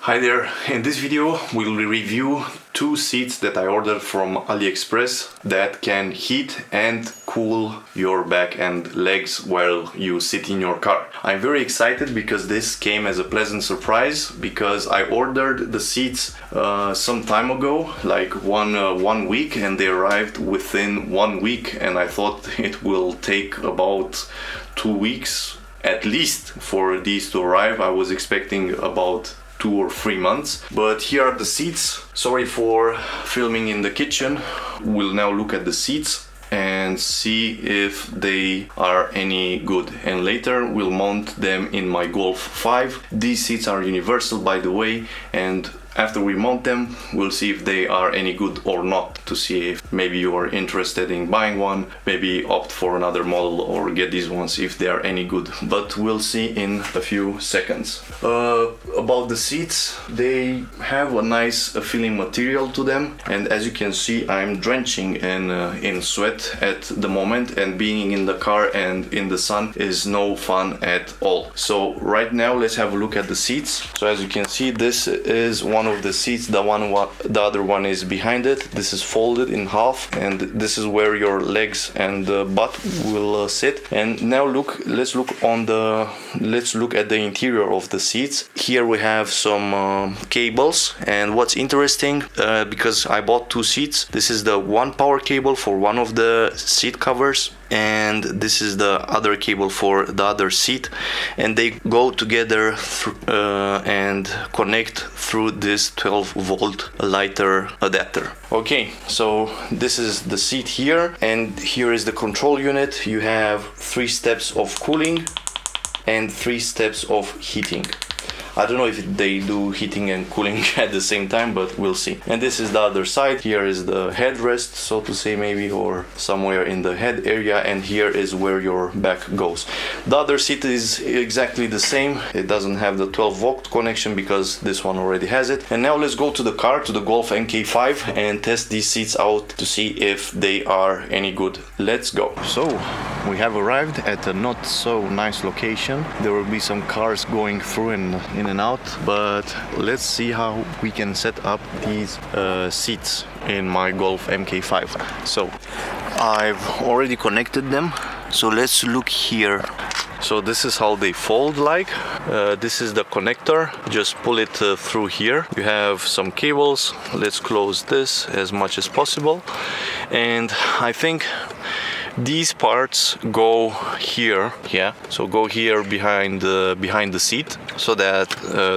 Hi there, in this video we'll review two seats that I ordered from AliExpress that can heat and cool your back and legs while you sit in your car. I'm very excited because this came as a pleasant surprise because I ordered the seats some time ago, like one week, and they arrived within 1 week, and I thought it will take about 2 weeks at least for these to arrive. I was expecting about 2 or 3 months, but here are the seats. Sorry for filming in the kitchen. We'll now look at the seats and see if they are any good, and later we'll mount them in my Golf 5. These seats are universal, by the way, and after we mount them, we'll see if they are any good or not, to see if maybe you are interested in buying one, maybe opt for another model or get these ones if they are any good. But we'll see in a few seconds. About the seats, they have a nice feeling material to them, and as you can see, I'm drenching in sweat at the moment, and being in the car and in the sun is no fun at all. So right now let's have a look at the seats. So as you can see, this is one of the seats, the other one is behind it. This is folded in half, and this is where your legs and the butt will sit. And now let's look at the interior of the seats. Here we have some cables, and what's interesting, because I bought two seats, this is the one power cable for one of the seat covers, and this is the other cable for the other seat, and they go together and connect through this 12-volt lighter adapter. Okay, so this is the seat here, and here is the control unit. You have 3 steps of cooling and 3 steps of heating. I don't know if they do heating and cooling at the same time, but we'll see. And this is the other side. Here is the headrest, so to say, maybe, or somewhere in the head area, and here is where your back goes. The other seat is exactly the same. It doesn't have the 12-volt connection because this one already has it. And now let's go to the car, to the Golf MK5, and test these seats out to see if they are any good. Let's go. So we have arrived at a not so nice location. There will be some cars going through in and out, but let's see how we can set up these seats in my Golf MK5. So I've already connected them, so let's look here. So this is how they fold like. This is the connector. Just pull it through here. You have some cables. Let's close this as much as possible, and I think these parts go here, yeah. So go here behind the seat, so that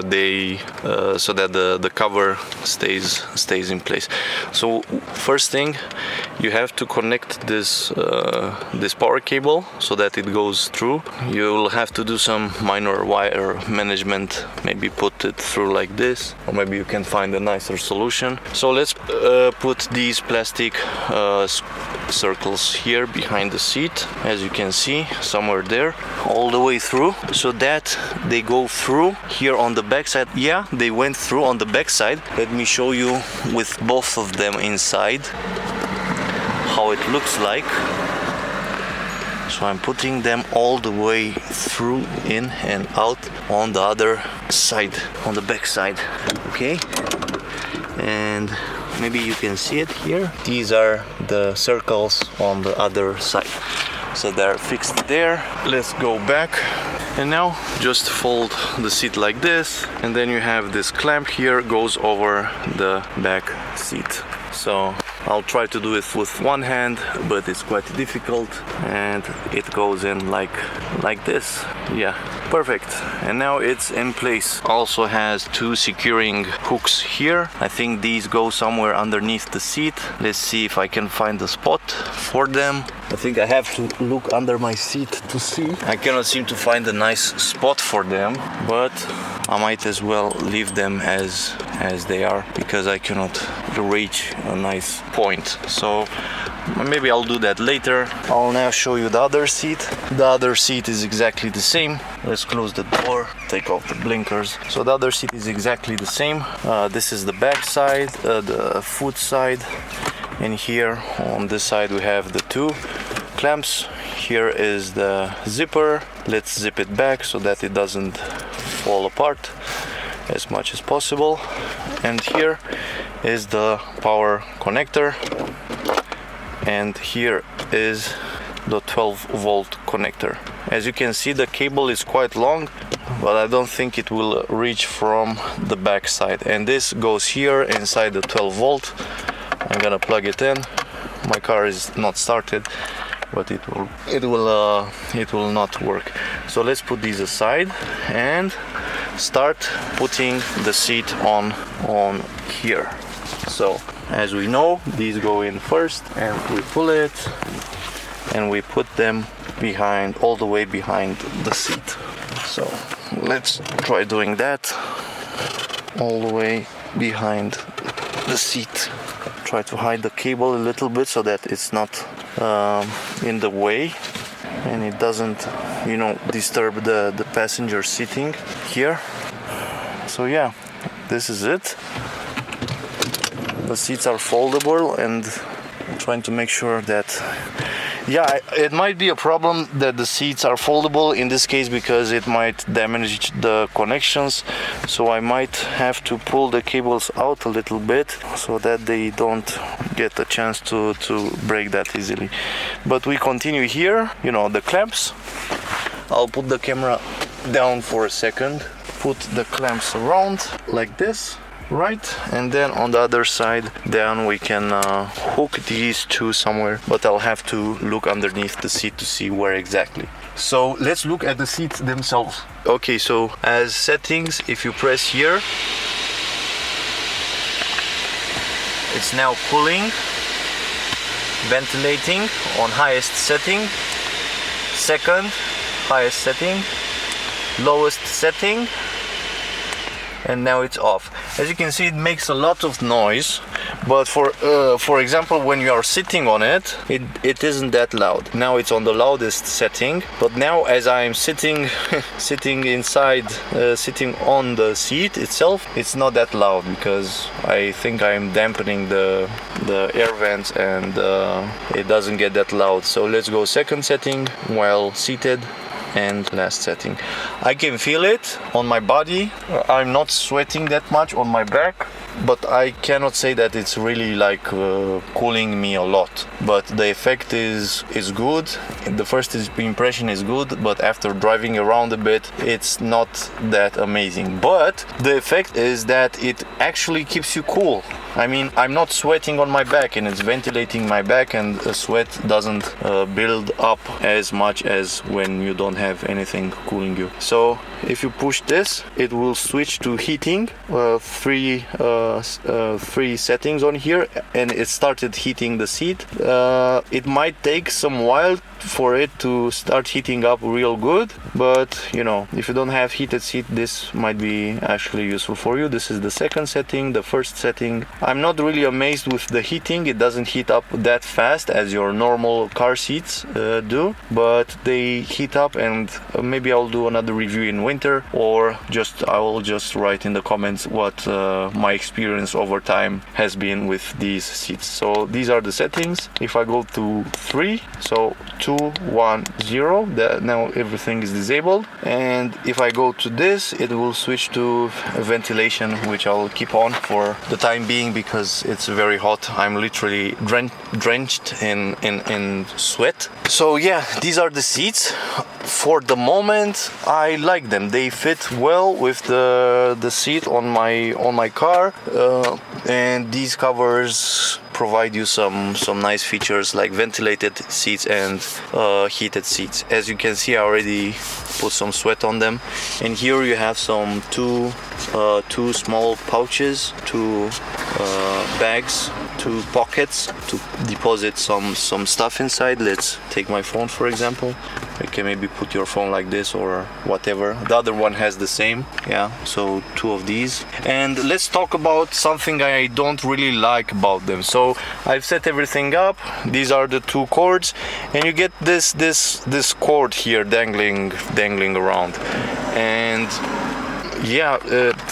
the cover stays in place. So first thing, you have to connect this power cable so that it goes through. You'll have to do some minor wire management, maybe put it through like this, or maybe you can find a nicer solution. So let's put these plastic circles here behind the seat, as you can see, somewhere there, all the way through, so that they go through here on the back side. Yeah, they went through on the back side. Let me show you with both of them inside how it looks like. So I'm putting them all the way through, in and out on the other side, on the back side. Okay, and maybe you can see it here. These are the circles on the other side. So they're fixed there. Let's go back. And now just fold the seat like this. And then you have this clamp here, goes over the back seat. So I'll try to do it with one hand, but it's quite difficult, and it goes in like this. Yeah, perfect. And now it's in place. Also has 2 securing hooks here. I think these go somewhere underneath the seat. Let's see if I can find a spot for them. I think I have to look under my seat to see. I cannot seem to find a nice spot for them, but I might as well leave them as they are, because I cannot reach a nice point. So maybe I'll do that later. I'll now show you the other seat. The other seat is exactly the same. Let's close the door, take off the blinkers. So the other seat is exactly the same. This is the back side, the foot side, and here on this side we have the 2 clamps. Here is the zipper. Let's zip it back so that it doesn't fall apart. as much as possible. And here is the power connector, and here is the 12-volt connector. As you can see, the cable is quite long, but I don't think it will reach from the back side. And this goes here inside the 12-volt. I'm gonna plug it in. My car is not started, but it will not work. So let's put these aside and start putting the seat on here. So as we know, these go in first, and we pull it and we put them behind, all the way behind the seat. So let's try doing that, all the way behind the seat. Try to hide the cable a little bit so that it's not in the way and it doesn't, you know, disturb the passenger sitting here. So yeah, this is it. The seats are foldable, and I'm trying to make sure that, yeah, it might be a problem that the seats are foldable in this case, because it might damage the connections. So I might have to pull the cables out a little bit so that they don't get a chance to break that easily. But we continue here, you know, the clamps. I'll put the camera down for a second, put the clamps around like this. Right, and then on the other side then we can hook these two somewhere, but I'll have to look underneath the seat to see where exactly. So let's look at the seats themselves. Okay, so as settings, if you press here, it's now cooling, ventilating on highest setting, second highest setting, lowest setting, and now it's off. As you can see, it makes a lot of noise, but for example, when you are sitting on it, it isn't that loud. Now it's on the loudest setting, but now as I'm sitting sitting inside, sitting on the seat itself, it's not that loud, because I think I'm dampening the air vents, and it doesn't get that loud. So let's go second setting while seated, and last setting. I can feel it on my body. I'm not sweating that much on my back, but I cannot say that it's really like cooling me a lot. But the effect is good. The first impression is good, but after driving around a bit, it's not that amazing. But the effect is that it actually keeps you cool. I mean, I'm not sweating on my back, and it's ventilating my back, and the sweat doesn't build up as much as when you don't have anything cooling you. So if you push this, it will switch to heating, three settings on here, and it started heating the seat. It might take some while for it to start heating up real good, but you know, if you don't have heated seat, this might be actually useful for you. This is the second setting. The first setting, I'm not really amazed with the heating. It doesn't heat up that fast as your normal car seats do, but they heat up, and maybe I'll do another review in winter, or I will just write in the comments what my experience over time has been with these seats. So these are the settings. If I go to 3, so 2, 1, 0, now everything is disabled. And if I go to this, it will switch to ventilation, which I'll keep on for the time being because it's very hot. I'm literally drenched in sweat. So yeah, these are the seats. For the moment, I like them. They fit well with the seat on my car, and these covers provide you some nice features like ventilated seats and heated seats. As you can see, I already put some sweat on them, and here you have some two small pouches, two bags, two pockets to deposit some stuff inside. Let's take my phone, for example. You can maybe put your phone like this or whatever. The other one has the same, yeah, so two of these. And let's talk about something I don't really like about them. So I've set everything up. These are the two cords, and you get this cord here dangling around. And yeah,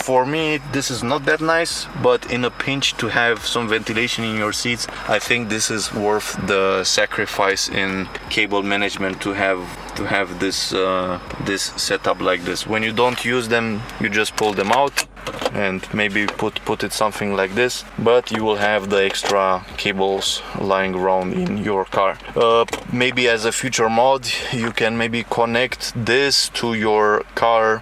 for me this is not that nice, but in a pinch to have some ventilation in your seats, I think this is worth the sacrifice in cable management to have this setup like this. When you don't use them, you just pull them out and maybe put it something like this, but you will have the extra cables lying around in your car. Maybe as a future mod you can maybe connect this to your car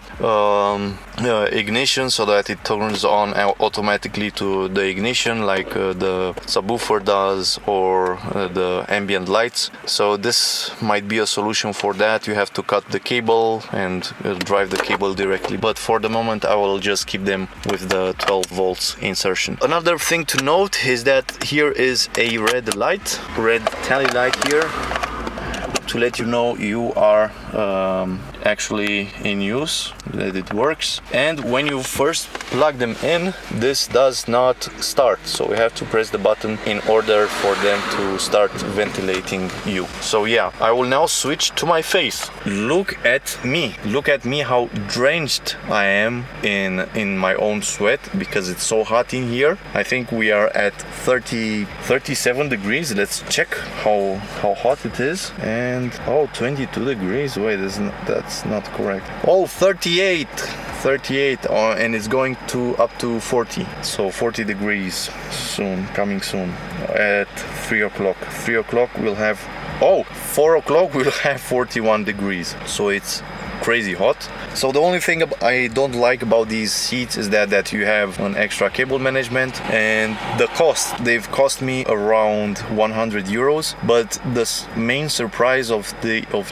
ignition, so that it turns on automatically to the ignition like the subwoofer does, or the ambient lights. So this might be a solution for that. You have to cut the cable and drive the cable directly, but for the moment I will just keep them with the 12 volts insertion. Another thing to note is that here is a red tally light here to let you know you are actually in use, that it works. And when you first plug them in, this does not start, so we have to press the button in order for them to start ventilating you. So yeah, I will now switch to my face. Look at me how drenched I am in my own sweat, because it's so hot in here. I think we are at 37 degrees. Let's check how hot it is. And 22 degrees. Wait, that's not correct. 38, and it's going to up to 40. So 40 degrees coming soon at 3 o'clock. 3 o'clock we'll have 4 o'clock we'll have 41 degrees. So it's crazy hot. So the only thing I don't like about these seats is that you have an extra cable management, and the cost. They've cost me around 100 euros. But the main surprise of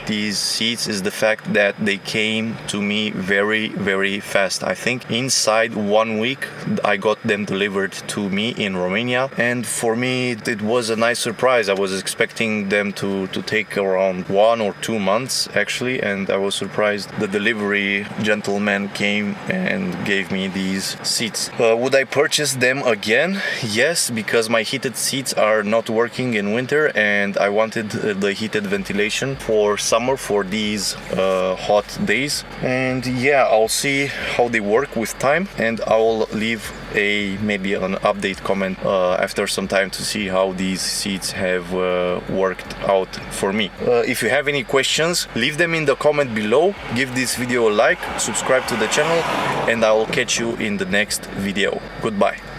these seats is the fact that they came to me very, very fast. I think inside 1 week I got them delivered to me in Romania, and for me it was a nice surprise. I was expecting them to take around 1 or 2 months actually, and I was surprised. The delivery gentleman came and gave me these seats. Would I purchase them again? Yes, because my heated seats are not working in winter, and I wanted the heated ventilation for summer, for these hot days. And yeah, I'll see how they work with time, and I'll leave maybe an update comment after some time to see how these seats have worked out for me. If you have any questions, leave them in the comment below. Give this video a like, subscribe to the channel, and I will catch you in the next video. Goodbye.